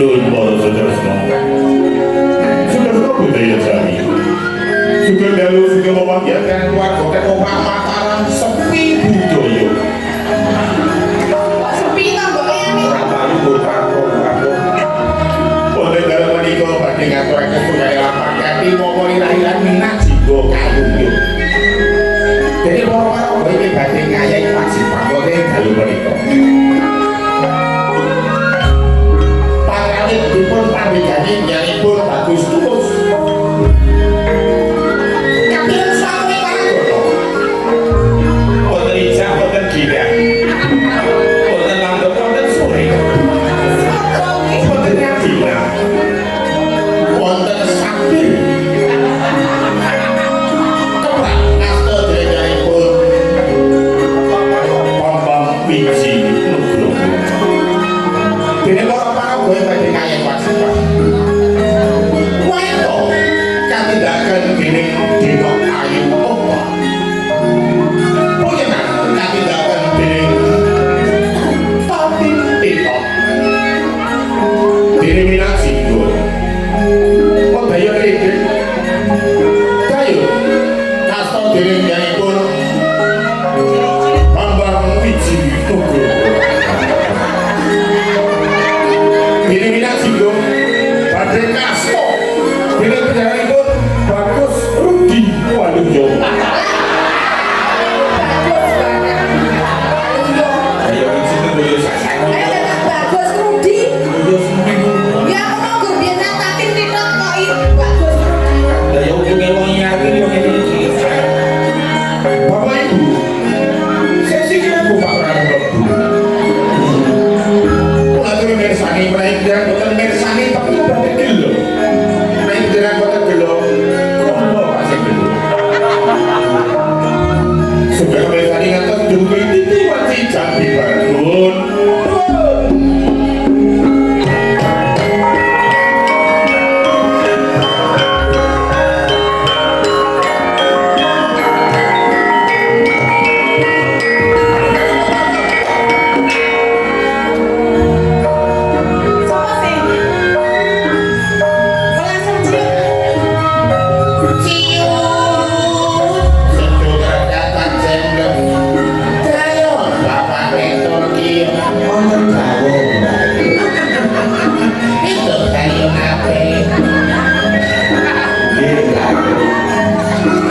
Dun para Sutresno. Sutresno budaya Jawi. Juga dalu juga memanggilkan warga teko Pak Mataram sepi budaya. Sepi ta mbok yani. Ora palu kurang. Pada dalam menika badhe ngaturaken sedaya lapak kati moko ilahiran minat jiwa kayunyuk. Jadi para iki badhe ngayahi wajib panggote dalu menika. Pangalit dipun pamrigani nyanipun bagus tulus. Kapten sami panggono. Boten ijah boten gila. Boten landhep boten sore. Boten gila. Wonten sabir. Keprak ngasta drenyanipun Bambang Wiji Nugroho. Dene para kowe badhe ngayek wasipat. Wae katindakan dening Dewa Ayu Opa. Panjenengan katindakan dening Tatin Tito. Dening Minangsi Go. Padaya iki. Kayu kasta dening nyanipun Bambang Wiji Nugroho. Ini minat singgung badhe kasto dene penjaripun Bagus Rudi Waluyo. Ayo sing dulu sasane. Bagus Rudi. Yo seminggu. Ya aku mau gur biyen natakin titok kok iki Bagus Rudi. Lah yo kuwi wong yakin yo ngene iki. Bapak Ibu. Saya sih kira Bapak ora mlebu. Atur mirsani mrene boten mirsani tapi badhe gelo. Nek jenengan boten gelo, kula pasti gelo. Supaya mirsani ngaten duwe titi wanci jambi bangun. Sopo sing? Langsung ciut. Ciut. Sejuta kata jemblem. Dayon bapak rektor ki ono dawuh. Itu kayu ape.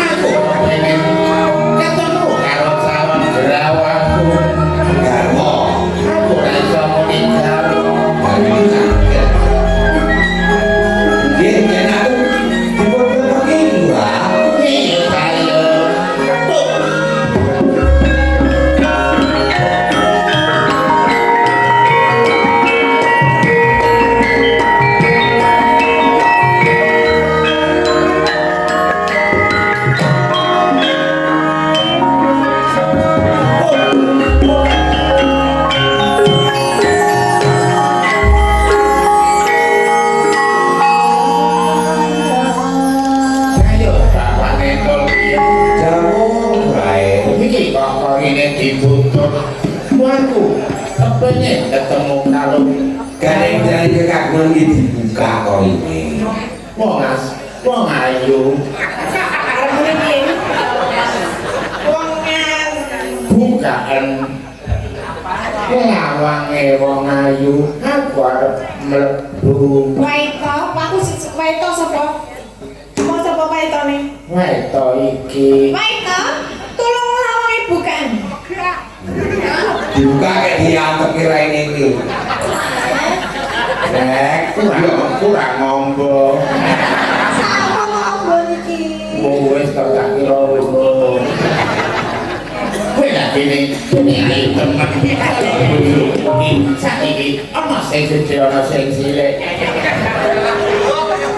Aku pengen ketemu karo calon gerawakku. Garwo, aku ora iso muni garwo. Nggih, yen aku dipun pergi dua. Iya, kayu. Ayo, bapak netol ki. Jamu bae. Iki kok ini ditutup. Waduh, kepengen ketemu karo Kadang jangan kagungan ini dibuka kok ini. wong ayu. Arep muni piye? Wong Bukaan lawange wong ayu. Aku arep mlebu. Waito, aku Waito sapa? Mau sapa Waitone? Weto iki. Waito, tolong lawange bukaan. Dibuka kayak dianggap kira ini iki. Nek kurang ngombo. Apa ngomong iki? Wis tak kira ngono. Kowe lak ini ayu temen. Saiki ana sing siji ana sing cilik.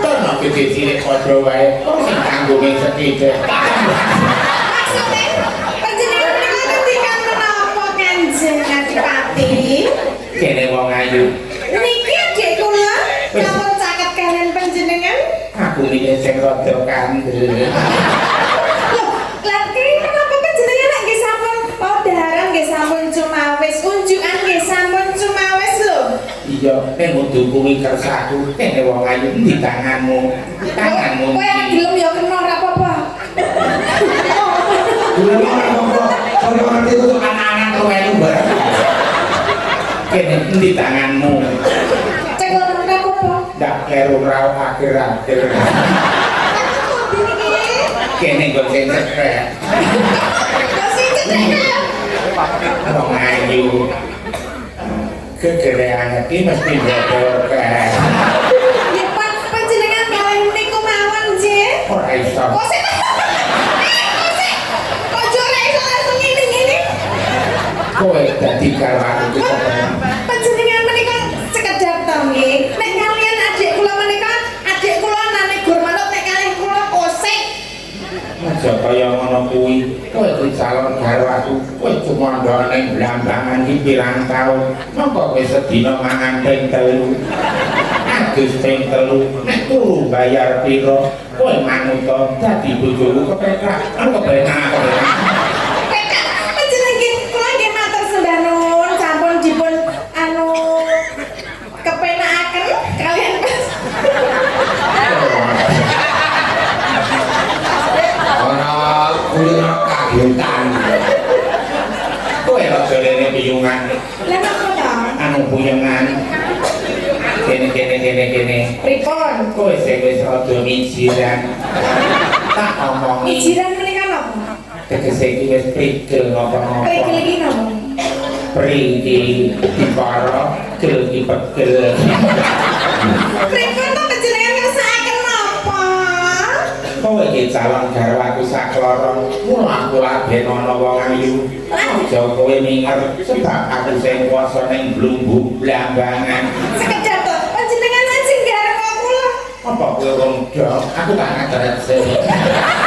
Tono iki cilik padha wae. Kok sing tanggunge sethithik. Maksudnya, panjenengan menika ngendikan menapa Kanjeng Adipati? Kene wong ayu. Niki adik kula sampun caket kalian panjenengan. Aku mikir sing rada kandel. Loh, lagi kenapa panjenengan lek nggih sampun daharan nggih sampun cumawis, unjukan nggih sampun cumawis lho. Iya, nek dukumi kersaku kene wong ayu di tanganmu Kowe gelem ya kena ora apa-apa. Dulu apa? Kalau nanti itu anak-anak rumahmu bareng kene di tanganmu Cek ora apa-apa. ndak kero rau akhir-akhir kene kok sing cekrek Ya sing cetek. wong ayu kegerean iki mesti bocor kan Ya Pak, panjenengan kalian niku mawon nggih. ora iso Kok sik. Ojo ora iso langsung ngene-ngene. kowe dadi karo iki kok Panjenengan menika sekedar to nggih. Nek kalian adik kula menika, adik kula nane gur manut nek kalian kula kosek. aja kaya ngono kuwi kowe kuwi calon karo aku kowe cuma ndok ning blambangan iki pirang taun mongko kowe sedina mangan ping 3 adus ping 3 nek turu bayar pira kowe manut dadi bojoku kepethak aku kepenak Pekak, panjenengan nggih kula nggih matur sembah nuwun sampun dipun kepenakaken kalian orang punya kagetan. kowe aja lene piyungan Lah napa to? anu puyengan kene Pripun? kowe sing wis rada mijiran tak omongi Mijiran menika napa? tegese iki wis prigel ngopo-ngopo Prikil iki napa? Priki dipara gel dipegel Pripun to panjenengan ngersakaken napa? kowe iki calon garwaku sakloron mula aku lagi ana wong ayu aja kowe minger sebab aku sing kuasa ning blumbu blambangan Sekedar to, panjenengan ajeng gareng kula. apa kowe wong dok aku tak ngerti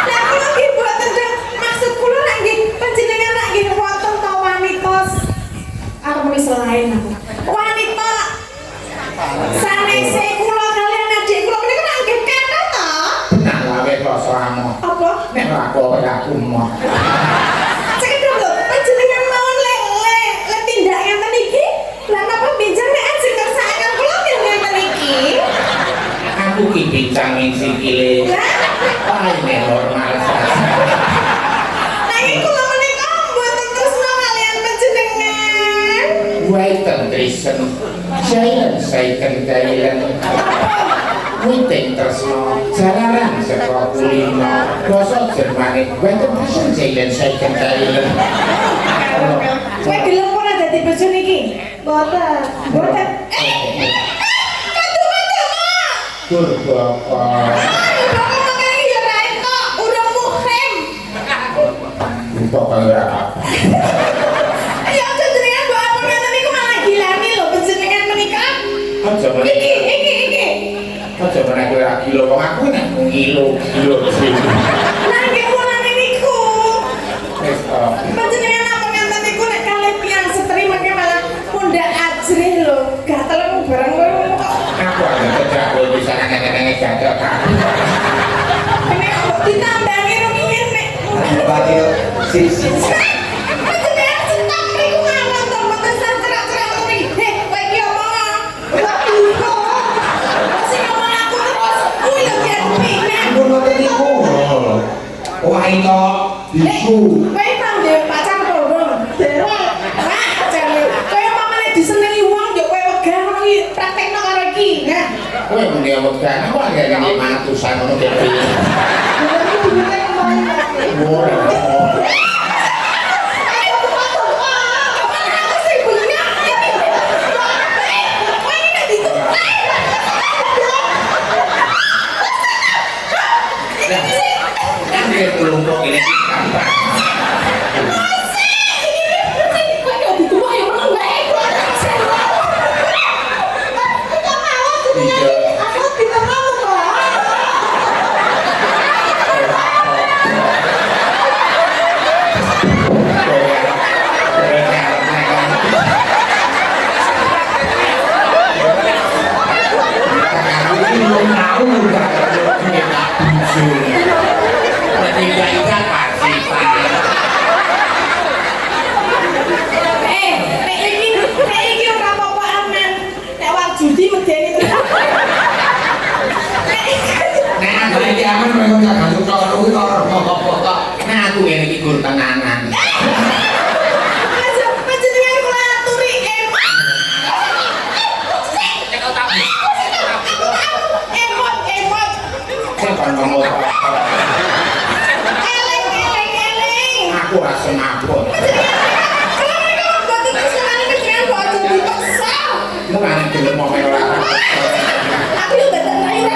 Lah kula nggih boten dong. Maksud kula nek nggih panjenengan nek nggih wonten to wanita arep wis lain aku. Wanita sanese kula kalian adik kula menika nek nggih kata to. nak lawe rasa amo Apa? nek aku ora aku mau Sekedar to, panjenengan mawon lek tindak ngenten iki. Lah napa benjang nek ajeng kersakaken kula nggih ngenten iki? aku ki bincangin sikile Lah paling normal saja nanging kula menika mboten tresna kalian panjenengan. Waitan Trisen, Jailan Saikan Jailan Witing Tresno, Jalaran Seko Kulino Bosok Jermanik, Waitan Trisen Jailan Saikan Jailan Kowe gelem ora dadi bojo niki? Mboten. Mboten. Kandu-kandu, Mak. Kurbapa Bapak makane ya ra entuk, urung muhrim. Bapak ora apa Ya aja jenengan mbok apa ngeten niku malah gilani lho panjenengan menika. Aja meneh Iki. Aja meneh kowe ra gila wong aku nek gila Lah nggih mulane niku. Wis Panjenengan apa ngeten niku nek kalih tiyang setri mengke malah pundak ajrih lho. Gatel bareng kowe kok. aku ada kerja kowe bisa nang-nang jaga kan Nek kok ditambahi rumiyin nek. Berarti si Panjenengan cinta mriku mawon to mboten cerak-cerak kuwi. Heh, kowe iki omong. Kok iku? Sing ngomong aku terus kuwi lho yen pinak. aku nanti niku. Wah itu bisu. Kowe tau ndek pacar apa urung? Dereng. Wah, jane kowe mamane disenengi wong yo kowe wegah ngono iki praktekno karo iki. Nah, kowe muni wedan aku lagi ngene matusan ngono kek iki duwite kemarin. ora Ini kelompok ini gampang. Nek iki ora apa-apa aman. Nek wak judi medeni aman mereka gak kasut kuwi kok. Nah aku ngene iki gur tenanan. Aja panjenengan kula aturi emot. Emot. Sing kon ngomong Eleng. aku rasa mabuk. Mulane gelem mau ora. Aku yo bener ayo.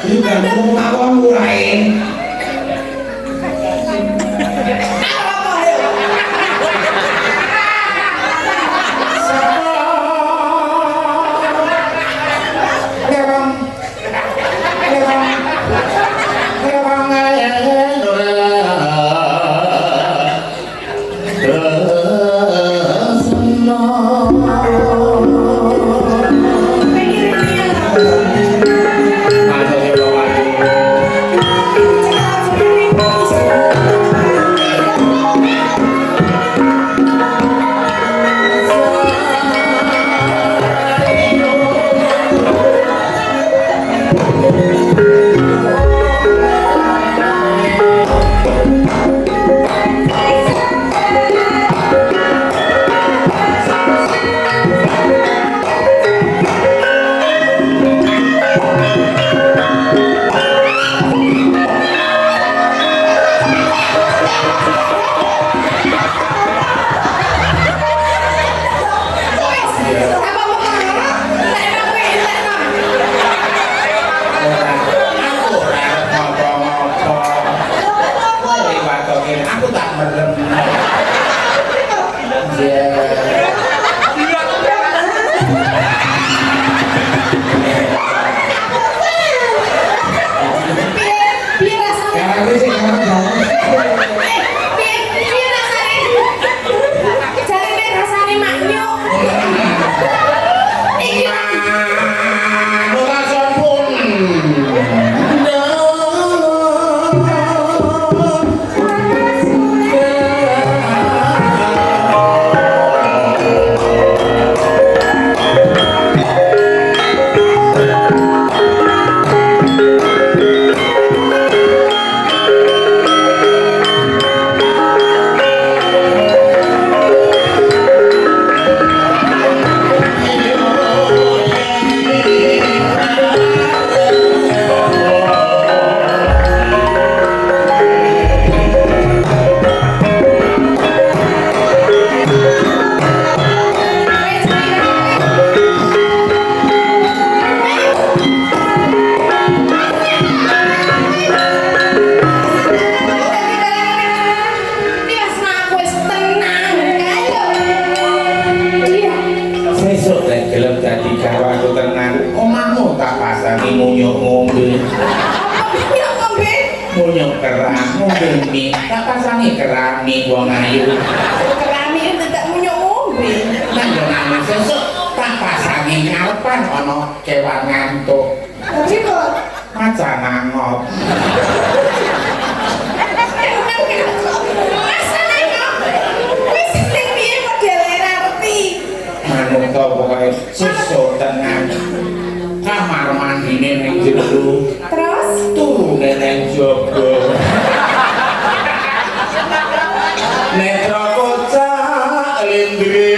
Juga ngomong apa murai. Aku tak merem. Piye rasane? Karena ini sih karena Piye rasane? Jarine rasane maknyuk. Iya. Ora sampun. Sesuk nek gelem dadi garwaku tenan, omahmu tak pasangi munyuk ngombe. Munyuk kerang ngombe mie, tak pasangi kerang mie wong ayu. Nang yo nang sesuk tak pasangi ngarepan ana kewan ngantuk. Macan angop. Manut to pokoke sesuk tenan. Kamar mandine ning jero, Terus turune ning jaba. Netra kocak lindre.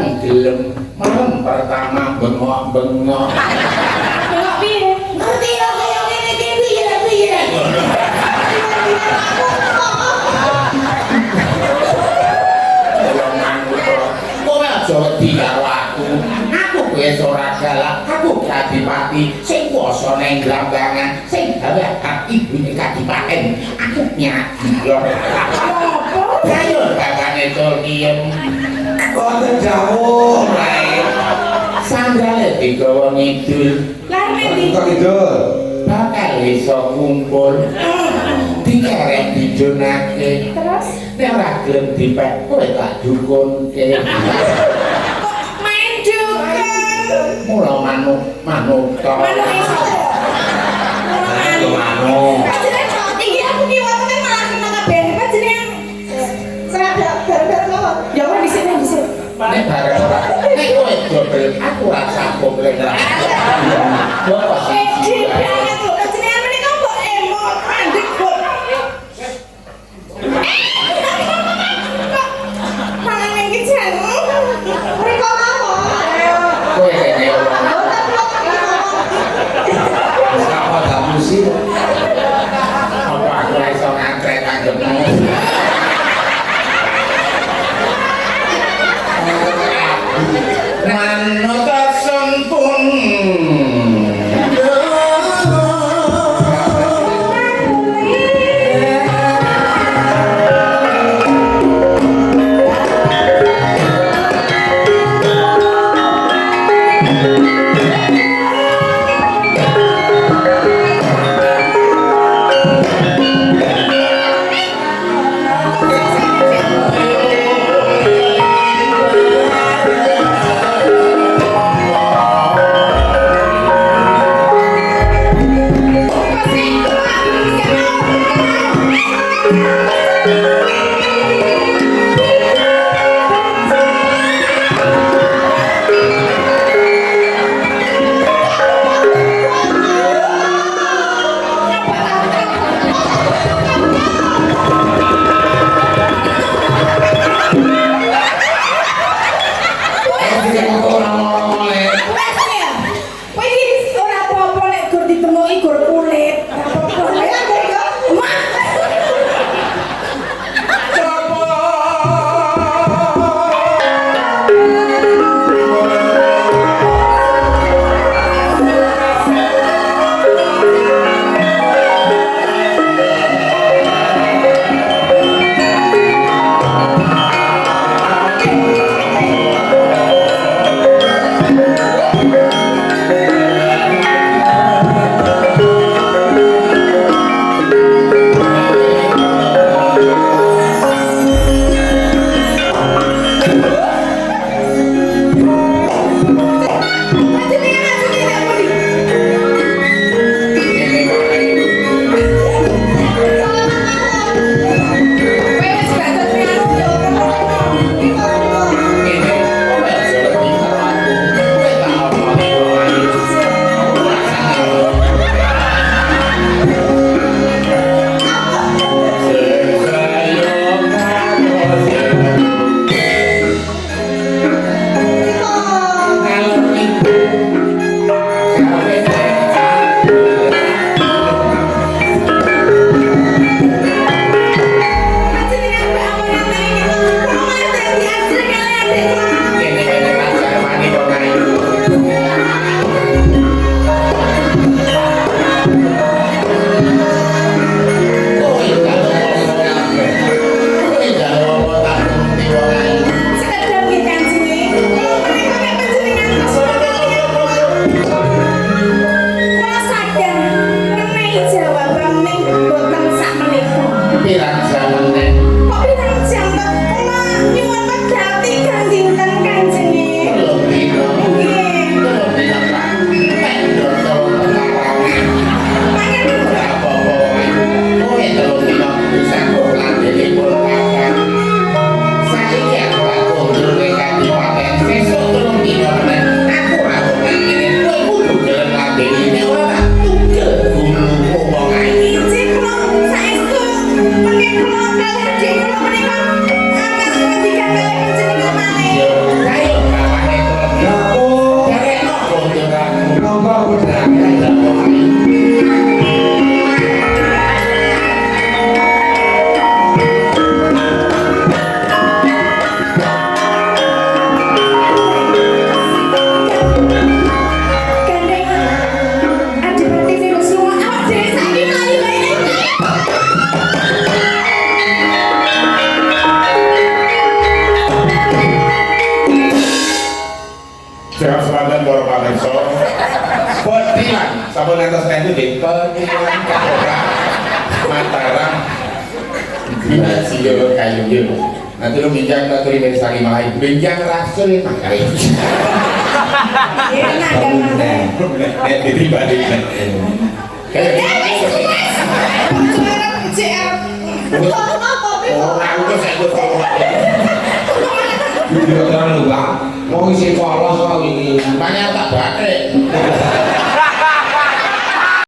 Ora gelem malam pertama bengok-bengok. Tengok piye? Ngerti lah kaya ngene iki piye. Kowe aja wedi karo aku. Aku wis ora galak, aku Kadipati sing kuwasa ning Blambangan, sing gawe hak ibune Kadipaten. Aku nyadi yo. Ayo kakane Tulkiem. Konten jauh lae. Sandrale digawa ngidul. Lah Kok Randy. itu? Bakal iso kumpul. Dikerek dijunake. Terus Nek ora gelem dipek kowe tak dukunke. kok main dukan? Mula manuk to. Mana iso? Itu mano. Panjenengan kok iki aku ki wonten malah kena kabeh. Panjenengan serap bareng-bareng mawon. Ya wis di sini. Nek bareng ora. Nek kowe dobel aku ora sanggup lek ora. Bapak siji. Banget lho. Panjenengan menika kok emot mandek kok. Pangan iki jan. Mriko mawon. Kowe kene ora. Apa tak musim? Apa aku ora iso ngantrek kanjengmu. Manut sempun. Jangan semangat para pamirsa. Petilan sampun ngantos tentu di petilan Kapolra Mataram. Bila siyo kayu yo. Nanti lu minjang tak terima sari malai. Minjang rasul makai. Iya, nah, jangan. Diterima di. Kayak orang itu saya ikut kalau Video kan lu bang, mau isi polos kok ini. banyak tak baterai.